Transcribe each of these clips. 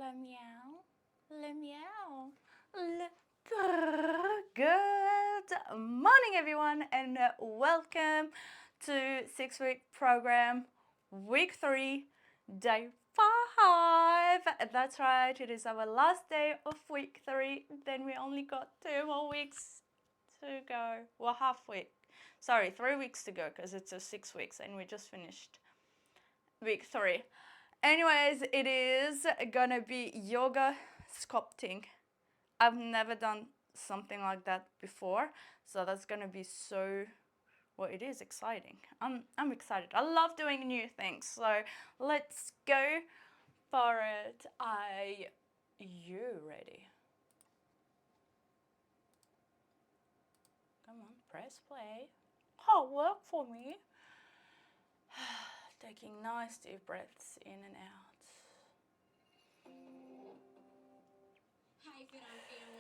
Le meow. Le meow. Le... Good morning, everyone, and welcome to 6-week program, week 3, day 5. That's right, it is our last day of week 3. Then we only got 2 more weeks to go. Well, half week. Sorry, 3 weeks to go because it's 6 weeks and we just finished week 3. Anyways, it is gonna be yoga sculpting. I've never done something like that before, so that's gonna be well, it is exciting. I'm excited. I love doing new things, so let's go for it. Are you ready? Come on, press play. Oh, work for me. Taking nice deep breaths in and out. Hi, Fit On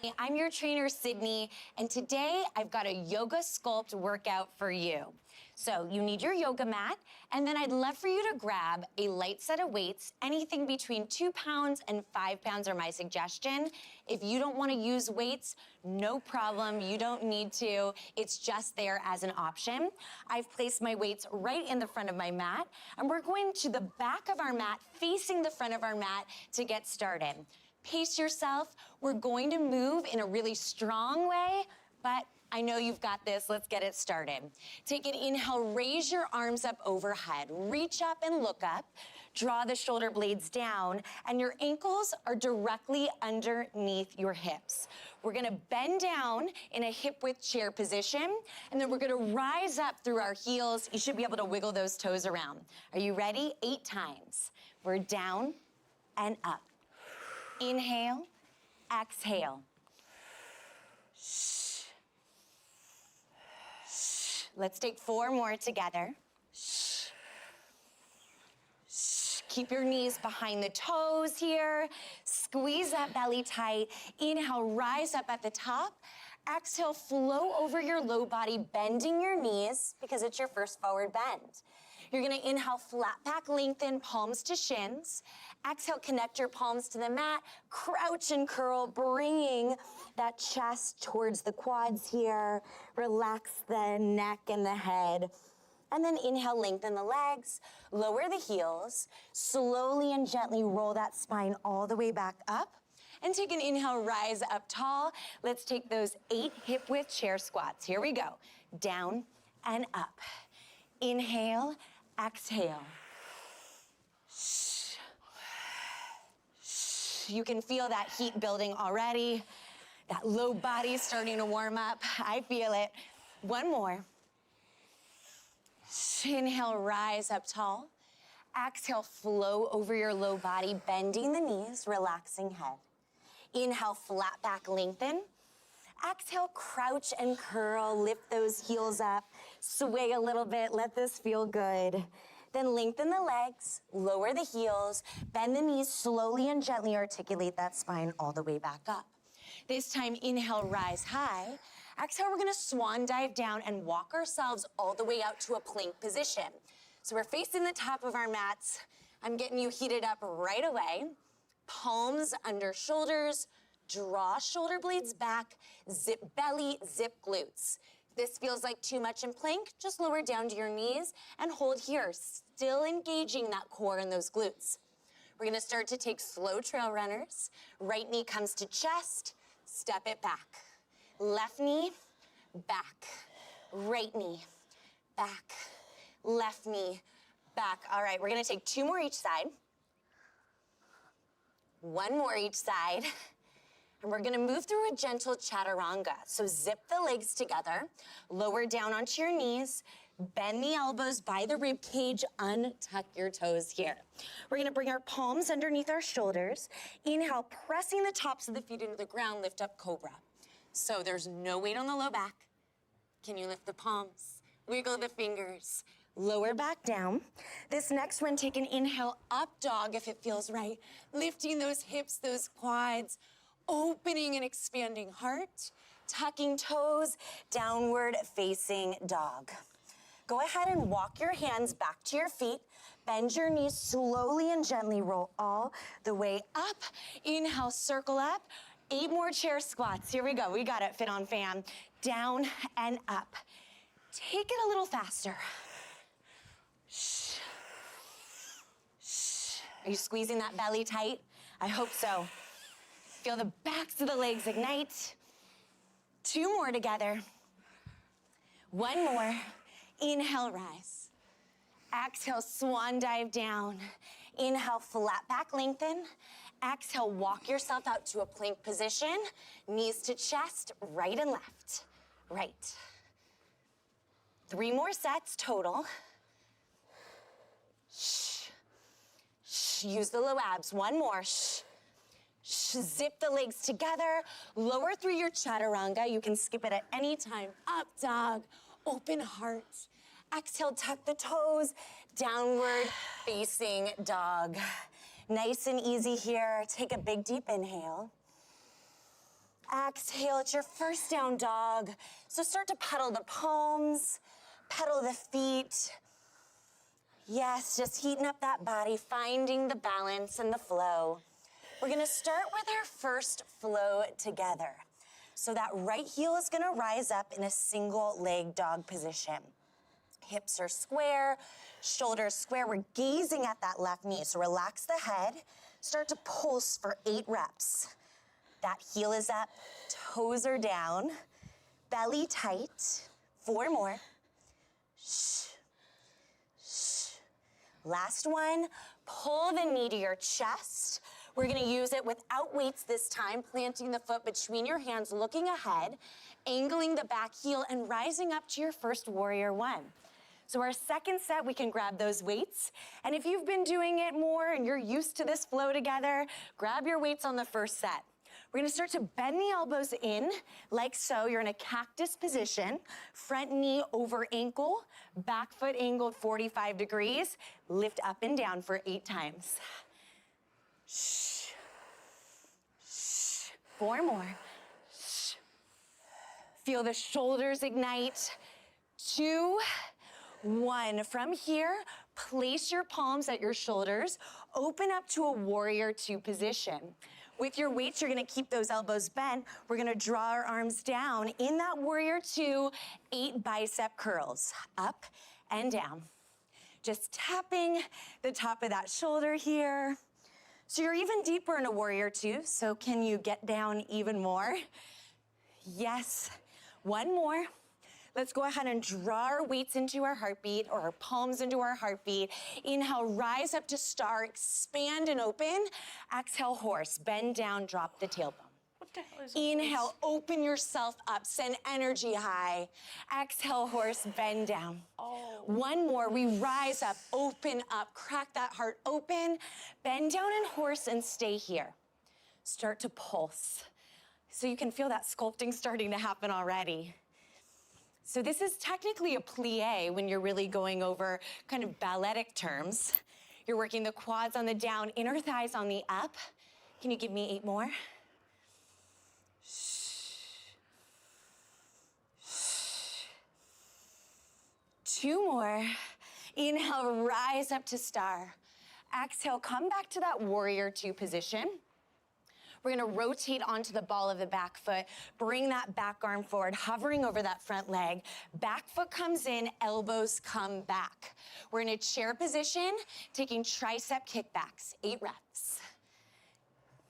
family. I'm your trainer, Sydney, and today I've got a yoga sculpt workout for you. So you need your yoga mat, and then I'd love for you to grab a light set of weights. Anything between 2 pounds and 5 pounds are my suggestion. If you don't want to use weights, no problem. You don't need to. It's just there as an option. I've placed my weights right in the front of my mat, and we're going to the back of our mat, facing the front of our mat to get started. Pace yourself. We're going to move in a really strong way, but I know you've got this. Let's get it started. Take an inhale, raise your arms up overhead. Reach up and look up. Draw the shoulder blades down, and your ankles are directly underneath your hips. We're gonna bend down in a hip width chair position, and then we're gonna rise up through our heels. You should be able to wiggle those toes around. Are you ready? 8 times. We're down and up. Inhale, exhale. Let's take 4 more together. Keep your knees behind the toes here. Squeeze that belly tight. Inhale, rise up at the top. Exhale, flow over your low body, bending your knees because it's your first forward bend. You're gonna inhale, flat back, lengthen, palms to shins. Exhale, connect your palms to the mat. Crouch and curl, bringing that chest towards the quads here. Relax the neck and the head. And then inhale, lengthen the legs, lower the heels. Slowly and gently roll that spine all the way back up. And take an inhale, rise up tall. Let's take those 8 hip width chair squats. Here we go. Down and up. Inhale, exhale. You can feel that heat building already. That low body starting to warm up. I feel it. 1 more. Inhale, rise up tall. Exhale, flow over your low body, bending the knees, relaxing head. Inhale, flat back, lengthen. Exhale, crouch and curl, lift those heels up, sway a little bit, let this feel good. Then lengthen the legs, lower the heels, bend the knees, slowly and gently articulate that spine all the way back up. This time, inhale, rise high. Exhale, we're gonna swan dive down and walk ourselves all the way out to a plank position. So we're facing the top of our mats. I'm getting you heated up right away. Palms under shoulders, draw shoulder blades back, zip belly, zip glutes. If this feels like too much in plank, just lower down to your knees and hold here, still engaging that core and those glutes. We're gonna start to take slow trail runners. Right knee comes to chest, step it back. Left knee, back. Right knee, back. Left knee, back. All right, we're gonna take 2 more each side. 1 more each side. And we're gonna move through a gentle chaturanga. So zip the legs together, lower down onto your knees, bend the elbows by the rib cage, untuck your toes here. We're gonna bring our palms underneath our shoulders. Inhale, pressing the tops of the feet into the ground, lift up cobra. So there's no weight on the low back. Can you lift the palms? Wiggle the fingers. Lower back down. This next one, take an inhale, up dog if it feels right. Lifting those hips, those quads, opening and expanding heart, tucking toes, downward facing dog. Go ahead and walk your hands back to your feet. Bend your knees slowly and gently. Roll all the way up. Inhale, circle up. 8 more chair squats. Here we go. We got it, Fit On fam. Down and up. Take it a little faster. Shh. Shh. Are you squeezing that belly tight? I hope so. Feel the backs of the legs ignite. 2 more together. 1 more. Inhale, rise. Exhale, swan dive down. Inhale, flat back, lengthen. Exhale, walk yourself out to a plank position. Knees to chest, right and left. Right. 3 more sets total. Shh. Shh. Use the low abs. 1 more. Shh. Shh. Zip the legs together. Lower through your chaturanga. You can skip it at any time. Up dog. Open heart. Exhale, tuck the toes. Downward facing dog. Nice and easy here. Take a big deep inhale. Exhale, it's your first down dog. So start to pedal the palms, pedal the feet. Yes, just heating up that body, finding the balance and the flow. We're gonna start with our first flow together. So that right heel is gonna rise up in a single leg dog position. Hips are square, shoulders square. We're gazing at that left knee. So relax the head. Start to pulse for 8 reps. That heel is up, toes are down, belly tight. 4 more. Shh. Shh. Last one. Pull the knee to your chest. We're gonna use it without weights this time, planting the foot between your hands, looking ahead, angling the back heel, and rising up to your first warrior 1. So our second set, we can grab those weights. And if you've been doing it more and you're used to this flow together, grab your weights on the first set. We're gonna start to bend the elbows in, like so. You're in a cactus position, front knee over ankle, back foot angled 45 degrees. Lift up and down for 8 times. Shh. Shh. 4 more. Shh. Feel the shoulders ignite. 2, 1. From here, place your palms at your shoulders. Open up to a warrior 2 position. With your weights, you're gonna keep those elbows bent. We're gonna draw our arms down. In that warrior 2, 8 bicep curls, up and down. Just tapping the top of that shoulder here. So you're even deeper in a warrior 2, so can you get down even more? Yes. 1 more. Let's go ahead and draw our weights into our heartbeat, or our palms into our heartbeat. Inhale, rise up to star, expand and open. Exhale, horse, bend down, drop the tailbone. What the hell is Inhale, open yourself up, send energy high. Exhale, horse, bend down. Oh. 1 more, we rise up, open up, crack that heart open, bend down in horse and stay here. Start to pulse. So you can feel that sculpting starting to happen already. So this is technically a plie when you're really going over kind of balletic terms. You're working the quads on the down, inner thighs on the up. Can you give me 8 more? Shh. Shh. 2 more. Inhale, rise up to star. Exhale, come back to that warrior 2 position. We're gonna rotate onto the ball of the back foot, bring that back arm forward, hovering over that front leg. Back foot comes in, elbows come back. We're in a chair position, taking tricep kickbacks, 8 reps.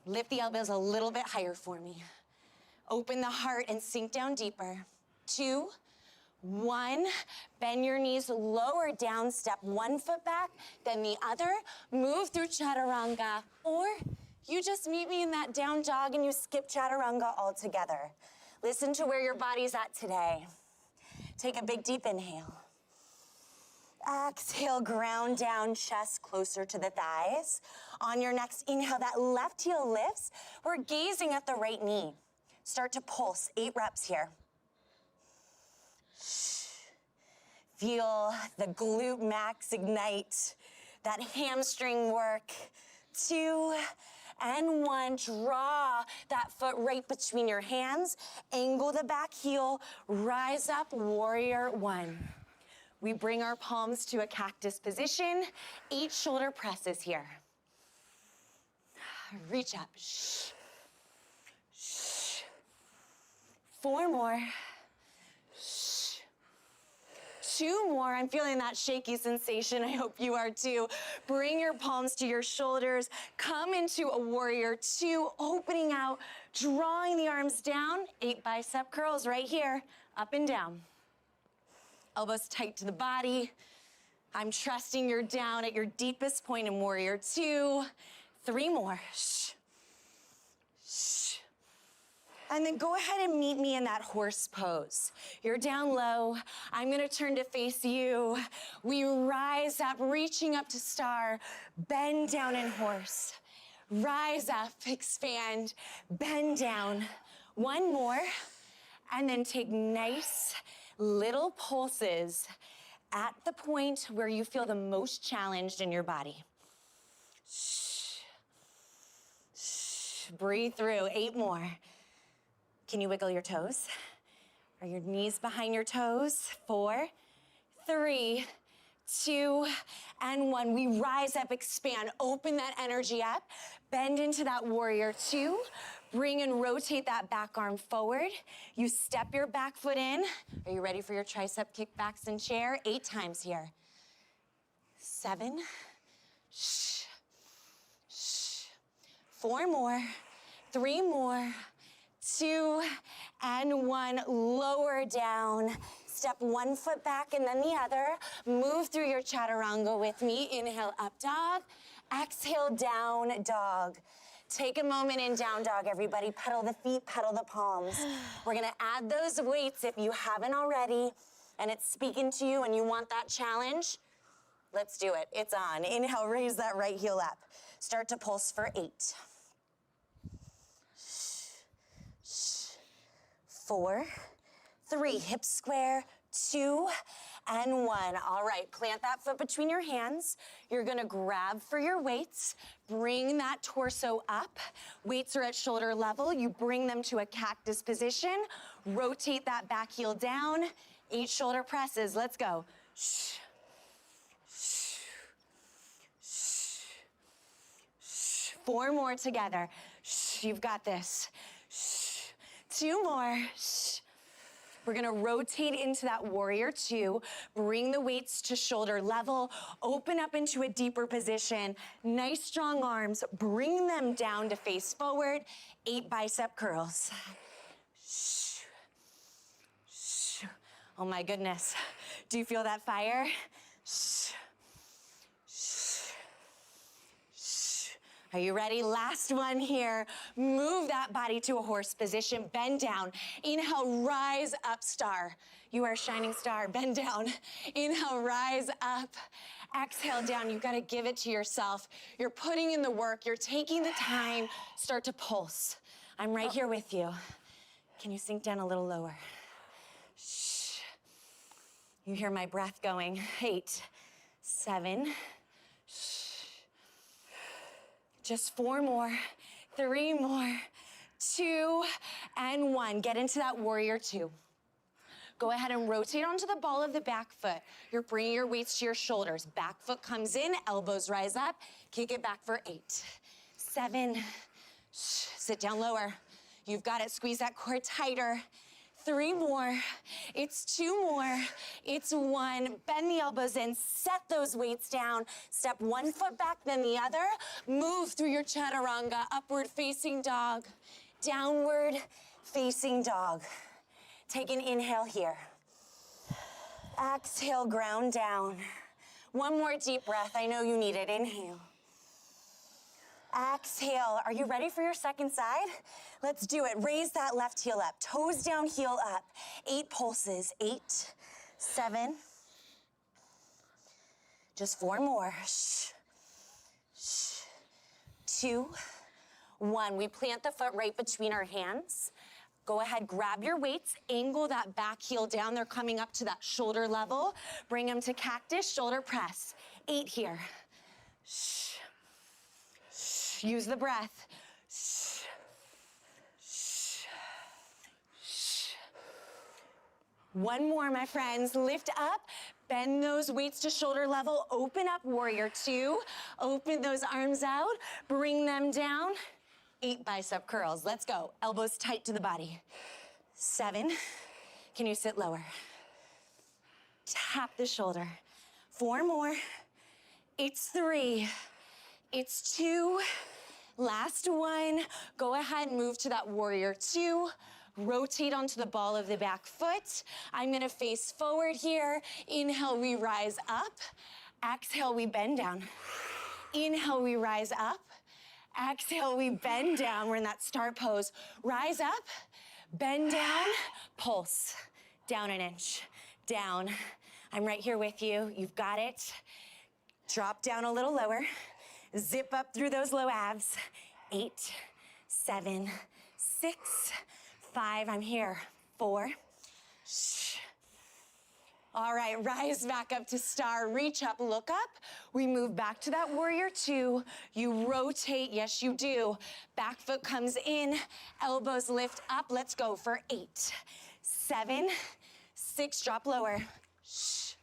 Lift the elbows a little bit higher for me. Open the heart and sink down deeper. 2, 1, bend your knees, lower down, step 1 foot back, then the other. Move through chaturanga, or you just meet me in that down dog and you skip chaturanga altogether. Listen to where your body's at today. Take a big deep inhale. Exhale, ground down, chest closer to the thighs. On your next inhale, that left heel lifts. We're gazing at the right knee. Start to pulse, 8 reps here. Feel the glute max ignite, that hamstring work. 2 and 1, draw that foot right between your hands, angle the back heel, rise up, warrior 1. We bring our palms to a cactus position. 8 shoulder presses here. Reach up. Shh. Shh. 4 more. Shh. 2 more. I'm feeling that shaky sensation. I hope you are too. Bring your palms to your shoulders. Come into a warrior 2, opening out, drawing the arms down. 8 bicep curls right here, up and down. Elbows tight to the body. I'm trusting you're down at your deepest point in warrior 2. 3 more. Shh. Shh. And then go ahead and meet me in that horse pose. You're down low. I'm gonna turn to face you. We rise up, reaching up to star. Bend down in horse. Rise up, expand, bend down. 1 more. And then take nice little pulses at the point where you feel the most challenged in your body. Shh. Shh. Breathe through. 8 more. Can you wiggle your toes? Are your knees behind your toes? 4, 3, 2, and 1. We rise up, expand, open that energy up, bend into that warrior 2. Bring and rotate that back arm forward. You step your back foot in. Are you ready for your tricep kickbacks in chair? 8 times here. 7. Shh. Shh. 4 more. 3 more. 2 and 1. Lower down. Step 1 foot back and then the other. Move through your chaturanga with me. Inhale, up dog. Exhale, down dog. Take a moment in down dog, everybody. Pedal the feet, pedal the palms. We're gonna add those weights if you haven't already, and it's speaking to you and you want that challenge. Let's do it. It's on. Inhale, raise that right heel up. Start to pulse for 8. 4, 3, hips square, 2, and 1. All right, plant that foot between your hands. You're gonna grab for your weights, bring that torso up. Weights are at shoulder level. You bring them to a cactus position. Rotate that back heel down. 8 shoulder presses, let's go. Shh. Shh. Shh. Shh. 4 more together. Shh, you've got this. Shh. 2 more. Shh. We're gonna rotate into that warrior 2, bring the weights to shoulder level, open up into a deeper position, nice strong arms, bring them down to face forward, 8 bicep curls. Shh. Shh. Oh my goodness, do you feel that fire? Shh. Are you ready? Last one here. Move that body to a horse position. Bend down. Inhale, rise up, star. You are a shining star. Bend down. Inhale, rise up. Exhale down. You've got to give it to yourself. You're putting in the work. You're taking the time. Start to pulse. I'm right here with you. Can you sink down a little lower? Shh. You hear my breath going. 8, 7. Just 4 more, 3 more, 2, and 1. Get into that warrior 2. Go ahead and rotate onto the ball of the back foot. You're bringing your weights to your shoulders. Back foot comes in, elbows rise up. Kick it back for 8, 7. Sit down lower. You've got it. Squeeze that core tighter. 3 more. It's 2 more. It's 1. Bend the elbows in. Set those weights down. Step 1 foot back, then the other. Move through your chaturanga. Upward facing dog. Downward facing dog. Take an inhale here. Exhale, ground down. 1 more deep breath. I know you need it. Inhale. Exhale. Are you ready for your second side? Let's do it. Raise that left heel up. Toes down, heel up. 8 pulses. 8, 7. Just 4 more. Shh. Shh. 2, 1. We plant the foot right between our hands. Go ahead, grab your weights, angle that back heel down. They're coming up to that shoulder level. Bring them to cactus, shoulder press. 8 here. Shh. Shh. Use the breath. Shh. Shh. Shh. 1 more, my friends. Lift up, Bend those weights to shoulder level. Open up, warrior two. Open those arms out. Bring them down. 8 bicep curls. Let's go. Elbows tight to the body. 7. Can you sit lower? Tap the shoulder. 4 more. It's 3. It's 2. Last 1. Go ahead and move to that warrior 2. Rotate onto the ball of the back foot. I'm gonna face forward here. Inhale, we rise up. Exhale, we bend down. Inhale, we rise up. Exhale, we bend down. We're in that start pose. Rise up, bend down, pulse. Down an inch, down. I'm right here with you. You've got it. Drop down a little lower. Zip up through those low abs. 8, 7, 6, 5, I'm here. 4. Shh. All right, rise back up to star. Reach up, look up. We move back to that warrior 2. You rotate, yes you do. Back foot comes in, elbows lift up. Let's go for 8, 7, 6, drop lower. Shh.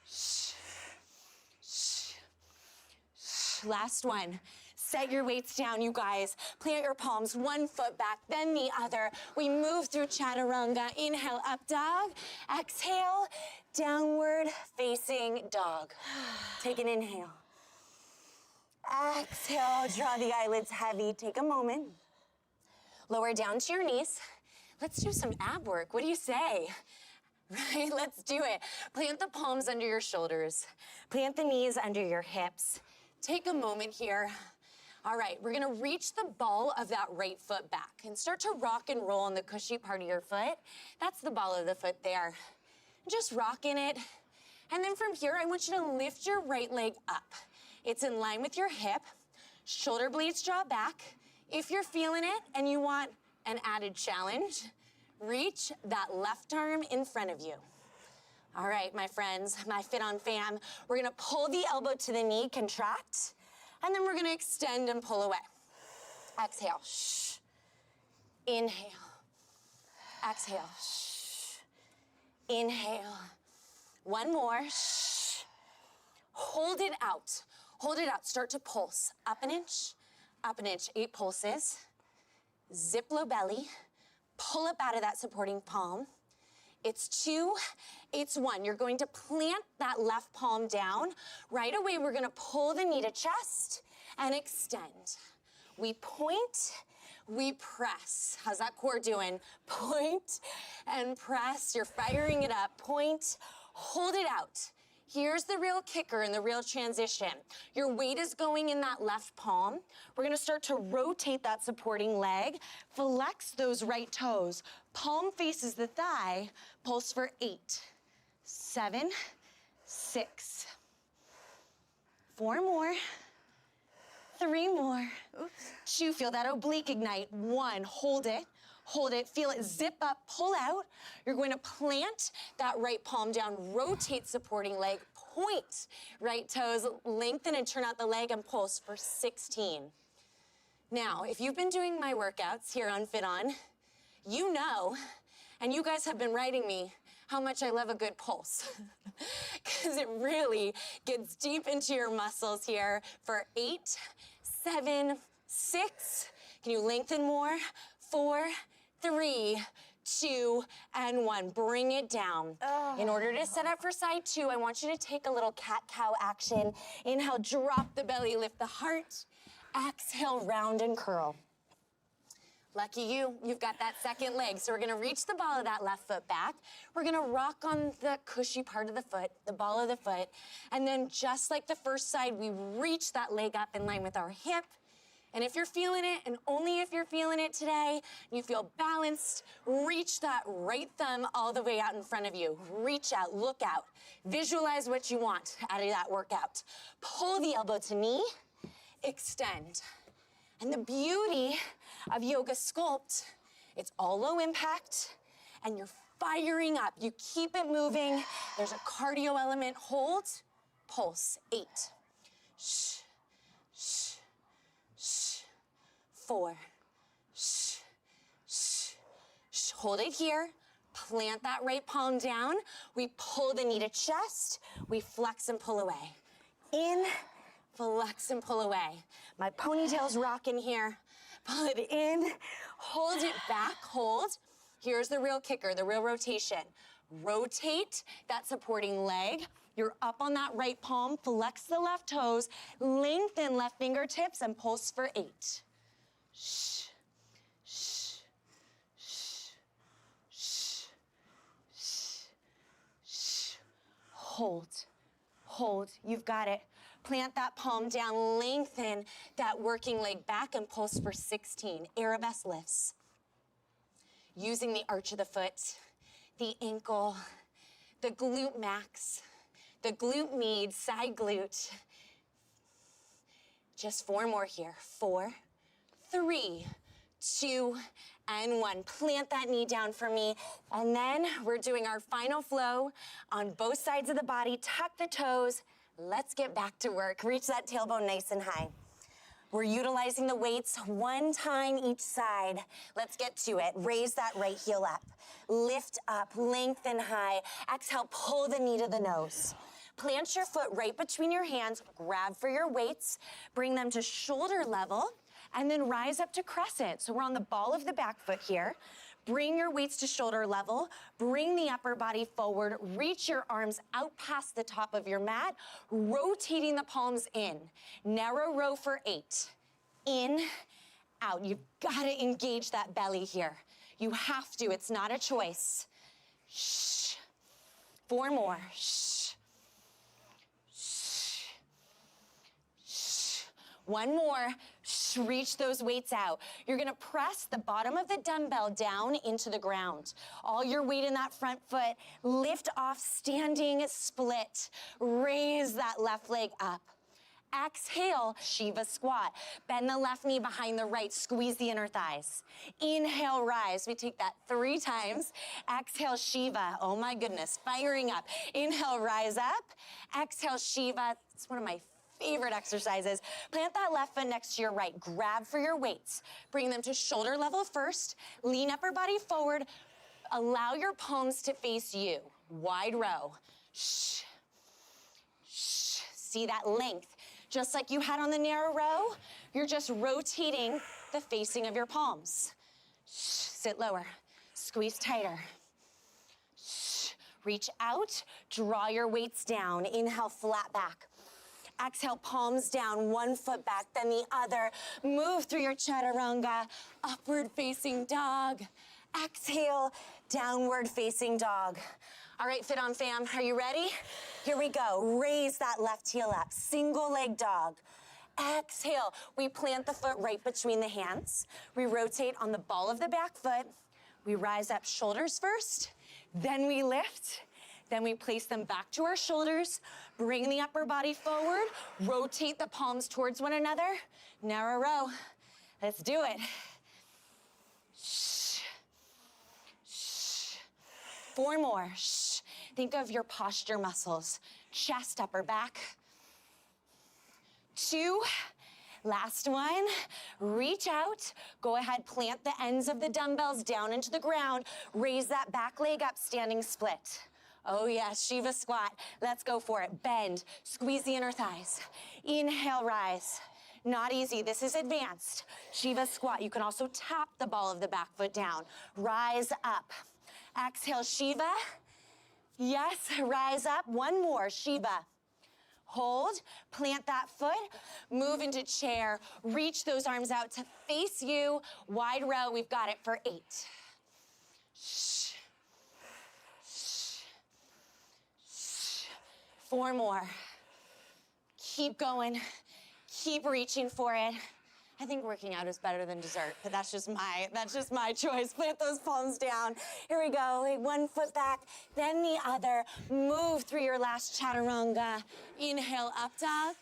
Shh. Shh. Shh. Last one. Set your weights down, you guys. Plant your palms, 1 foot back, then the other. We move through chaturanga. Inhale, up dog. Exhale, downward facing dog. Take an inhale. Exhale, draw the eyelids heavy. Take a moment. Lower down to your knees. Let's do some ab work. What do you say? Right, let's do it. Plant the palms under your shoulders. Plant the knees under your hips. Take a moment here. All right, we're gonna reach the ball of that right foot back and start to rock and roll on the cushy part of your foot. That's the ball of the foot there. Just rocking it. And then from here, I want you to lift your right leg up. It's in line with your hip. Shoulder blades draw back. If you're feeling it and you want an added challenge, reach that left arm in front of you. All right, my friends, my Fit On fam, we're gonna pull the elbow to the knee, contract, and then we're gonna extend and pull away. Exhale, shh. Inhale. Exhale, shh. Inhale. 1 more, shh. Hold it out. Hold it out. Start to pulse. Up an inch, 8 pulses. Zip low belly. Pull up out of that supporting palm. It's 2, it's 1. You're going to plant that left palm down. Right away, we're gonna pull the knee to chest and extend. We point, we press. How's that core doing? Point and press. You're firing it up. Point, hold it out. Here's the real kicker and the real transition. Your weight is going in that left palm. We're gonna start to rotate that supporting leg, flex those right toes. Palm faces the thigh, pulse for 8, 7, 6. 4 more, 3 more. Oops. 2, feel that oblique ignite. 1, hold it. Hold it, feel it, zip up, pull out. You're going to plant that right palm down, rotate supporting leg, point right toes, lengthen and turn out the leg and pulse for 16. Now, if you've been doing my workouts here on Fit On, you know, and you guys have been writing me how much I love a good pulse. Because it really gets deep into your muscles here for 8, 7, 6. Can you lengthen more? 4, 3, 2, and 1. Bring it down. In order to set up for side 2, I want you to take a little cat-cow action. Inhale, drop the belly, lift the heart. Exhale, round and curl. Lucky you, you've got that second leg. So we're gonna reach the ball of that left foot back. We're gonna rock on the cushy part of the foot, the ball of the foot. And then just like the first side, we reach that leg up in line with our hip. And if you're feeling it, and only if you're feeling it today, you feel balanced, reach that right thumb all the way out in front of you. Reach out, look out. Visualize what you want out of that workout. Pull the elbow to knee, extend. And the beauty of yoga sculpt, it's all low impact, and you're firing up. You keep it moving. There's a cardio element. Hold, pulse, 8. Shh, shh. 4, shh, shh, shh. Hold it here. Plant that right palm down. We pull the knee to chest. We flex and pull away. In, flex and pull away. My ponytail's rocking here. Pull it in, hold it back, hold. Here's the real kicker, the real rotation. Rotate that supporting leg. You're up on that right palm, flex the left toes, lengthen left fingertips, and pulse for 8. Shh, shh, shh, shh, shh, shh. Hold, hold, you've got it. Plant that palm down, lengthen that working leg back, and pulse for 16. Arabesque lifts. Using the arch of the foot, the ankle, the glute max, the glute med, side glute. Just 4 more here. 4, 3, 2, and 1. Plant that knee down for me. And then we're doing our final flow on both sides of the body. Tuck the toes. Let's get back to work. Reach that tailbone nice and high. We're utilizing the weights 1 time each side. Let's get to it. Raise that right heel up. Lift up, lengthen high. Exhale, pull the knee to the nose. Plant your foot right between your hands. Grab for your weights. Bring them to shoulder level. And then rise up to crescent. So we're on the ball of the back foot here. Bring your weights to shoulder level. Bring the upper body forward. Reach your arms out past the top of your mat, rotating the palms in. Narrow row for 8. In, out. You've got to engage that belly here. You have to. It's not a choice. Shh. 4 more. Shh. Shh. Shh. 1 more. Reach those weights out. You're gonna press the bottom of the dumbbell down into the ground. All your weight in that front foot. Lift off, standing split. Raise that left leg up. Exhale, Shiva squat. Bend the left knee behind the right. Squeeze the inner thighs. Inhale, rise. We take that 3 times. Exhale, Shiva. Oh my goodness, firing up. Inhale, rise up. Exhale, Shiva. It's one of my favorite exercises. Plant that left foot next to your right. Grab for your weights. Bring them to shoulder level first. Lean upper body forward. Allow your palms to face you. Wide row. Shh. Shh. See that length? Just like you had on the narrow row, you're just rotating the facing of your palms. Shh. Sit lower. Squeeze tighter. Shh. Reach out. Draw your weights down. Inhale, flat back. Exhale, palms down, 1 foot back, then the other. Move through your chaturanga, upward facing dog. Exhale, downward facing dog. All right, Fit On fam, are you ready? Here we go. Raise that left heel up, single leg dog. Exhale, we plant the foot right between the hands. We rotate on the ball of the back foot. We rise up, shoulders first, then we lift. Then we place them back to our shoulders, bring the upper body forward, rotate the palms towards one another. Narrow row. Let's do it. Shh. Shh. 4 more. Shh. Think of your posture muscles. Chest, upper back. 2. Last one. Reach out. Go ahead, plant the ends of the dumbbells down into the ground. Raise that back leg up, standing split. Oh yeah, Shiva squat. Let's go for it. Bend, squeeze the inner thighs. Inhale, rise. Not easy, this is advanced. Shiva squat. You can also tap the ball of the back foot down. Rise up. Exhale, Shiva. Yes, rise up. 1 more, Shiva. Hold, plant that foot, move into chair. Reach those arms out to face you. Wide row, we've got it for 8. Shh. 4 more. Keep going. Keep reaching for it. I think working out is better than dessert, but that's just my choice. Plant those palms down. Here we go. 1 foot back, then the other. Move through your last chaturanga. Inhale, up dog.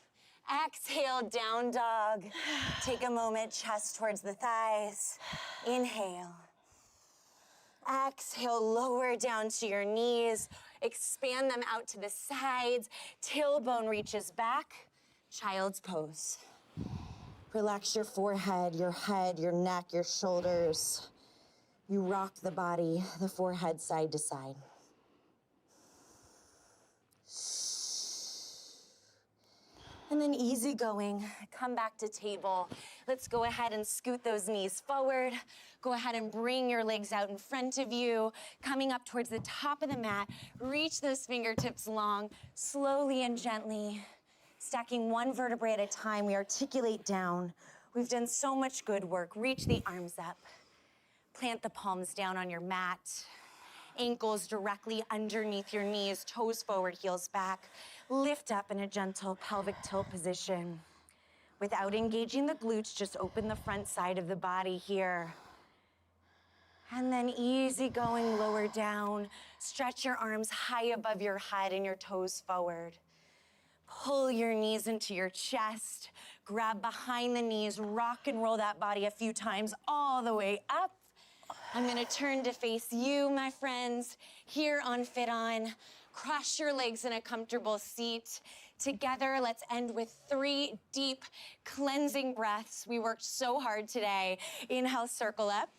Exhale, down dog. Take a moment, chest towards the thighs. Inhale. Exhale, lower down to your knees. Expand them out to the sides. Tailbone reaches back. Child's pose. Relax your forehead, your head, your neck, your shoulders. You rock the body, the forehead side to side. And then easy going, come back to table. Let's go ahead and scoot those knees forward. Go ahead and bring your legs out in front of you, coming up towards the top of the mat. Reach those fingertips long, slowly and gently. Stacking one vertebrae at a time, we articulate down. We've done so much good work. Reach the arms up. Plant the palms down on your mat. Ankles directly underneath your knees, toes forward, heels back. Lift up in a gentle pelvic tilt position. Without engaging the glutes, just open the front side of the body here. And then easy going, lower down. Stretch your arms high above your head and your toes forward. Pull your knees into your chest. Grab behind the knees, rock and roll that body a few times all the way up. I'm gonna turn to face you, my friends, here on Fit On. Cross your legs in a comfortable seat. Together, let's end with 3 deep cleansing breaths. We worked so hard today. Inhale, circle up.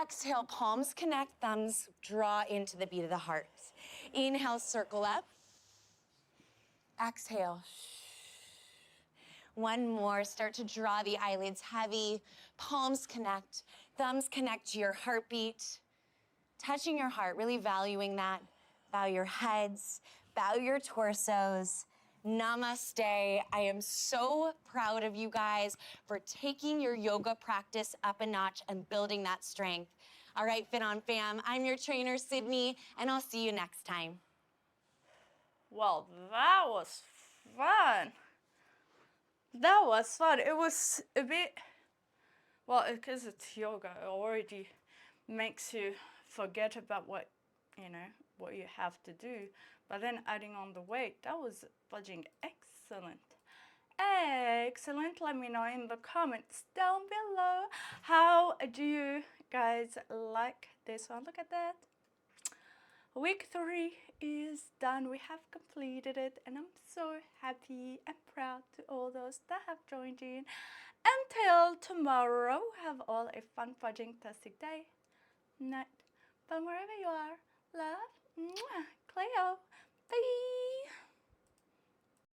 Exhale, palms connect, thumbs draw into the beat of the heart. Inhale, circle up. Exhale. One more, start to draw the eyelids heavy, palms connect, thumbs connect to your heartbeat. Touching your heart, really valuing that. Bow your heads, bow your torsos. Namaste. I am so proud of you guys for taking your yoga practice up a notch and building that strength. All right, Fit On fam, I'm your trainer, Sydney, and I'll see you next time. Well, that was fun. That was fun. It was a bit, well, because it's yoga, it already makes you forget about what you have to do. But then adding on the weight, that was fudging excellent. Excellent. Let me know in the comments down below. How do you guys like this one? Look at that. Week 3 is done. We have completed it, and I'm so happy and proud to all those that have joined in. Until tomorrow, have all a fun, fudging-tastic day, night, fun wherever you are. Love, Cleo. Bye.